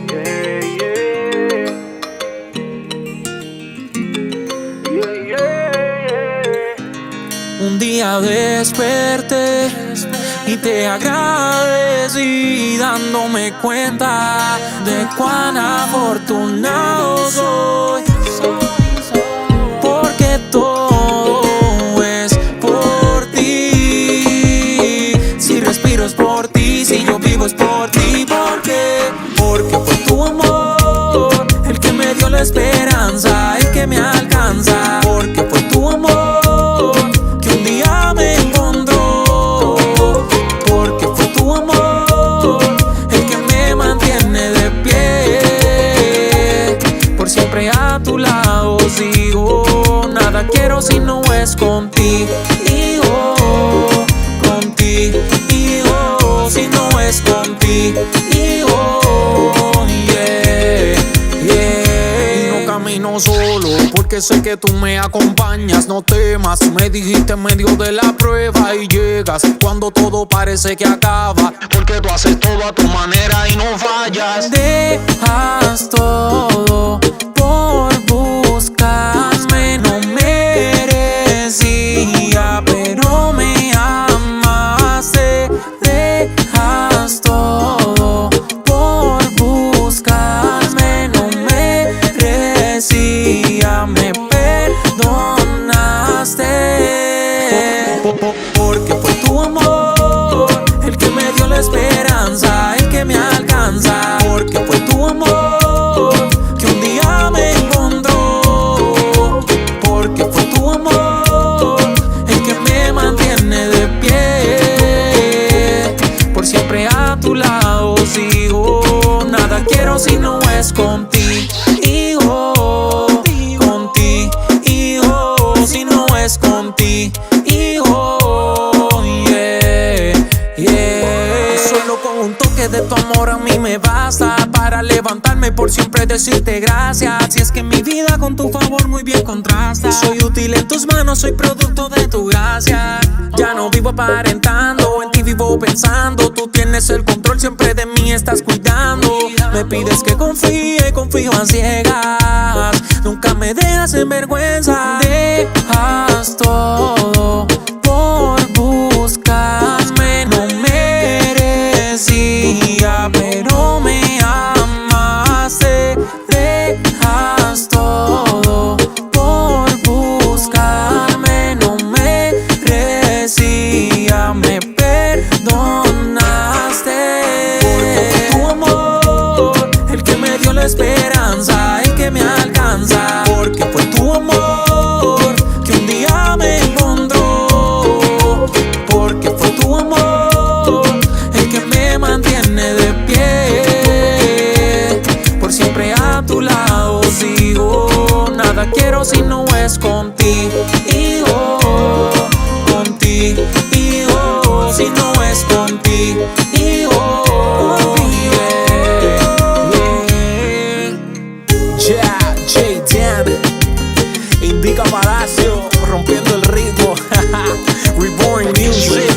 Yeah, yeah. Yeah, yeah. Un día desperté y te agradecí, dándome cuenta de cuán afortunado soy, porque todo es por ti. Si respiro es por ti, si yo vivo es por ti. ¿Por qué? Porque fue tu amor el que me dio la esperanza, el que me alcanza. Porque fue tu amor que un día me encontró. Porque fue tu amor el que me mantiene de pie. Por siempre a tu lado sigo, nada quiero si no es contigo. Contigo, si no es contigo. Camino solo porque sé que tú me acompañas. No temas, me dijiste en medio de la prueba y llegas cuando todo parece que acaba, porque tú haces todo a tu manera y no fallas. Dejas todo por buscarme, no merecía, pero me amaste. Dejas todo por buscarme, no merecía, me perdonaste. Porque fue tu amor el que me dio la esperanza, el que me alcanza. Porque fue tu amor que un día me encontró. Porque fue tu amor el que me mantiene de pie. Por siempre a tu lado sigo, nada quiero si no es contigo. Si no es contigo, solo con un toque de tu amor a mí me basta para levantarme y por siempre decirte gracias. Si es que mi vida con tu favor muy bien contrasta. Soy útil en tus manos, soy producto de tu gracia. Ya no vivo aparentando, en ti vivo pensando. Tú tienes el control, siempre de mí estás cuidando. Me pides que confíe, confío a ciegas. Nunca me dejas en vergüenza. Dejas todo por buscarme, no merecía, pero me amaste. Dejas todo por buscarme, no merecía, me perdonaste. Porque fue tu amor el que me dio la esperanza, el que me alcanza. Porque fue tu amor que un día me encontró. Porque fue tu amor el que me mantiene de pie. Por siempre a tu lado sigo, nada quiero si no es contigo. Si no es contigo. J-Dan, Indica Palacio, rompiendo el ritmo. Reborn Music.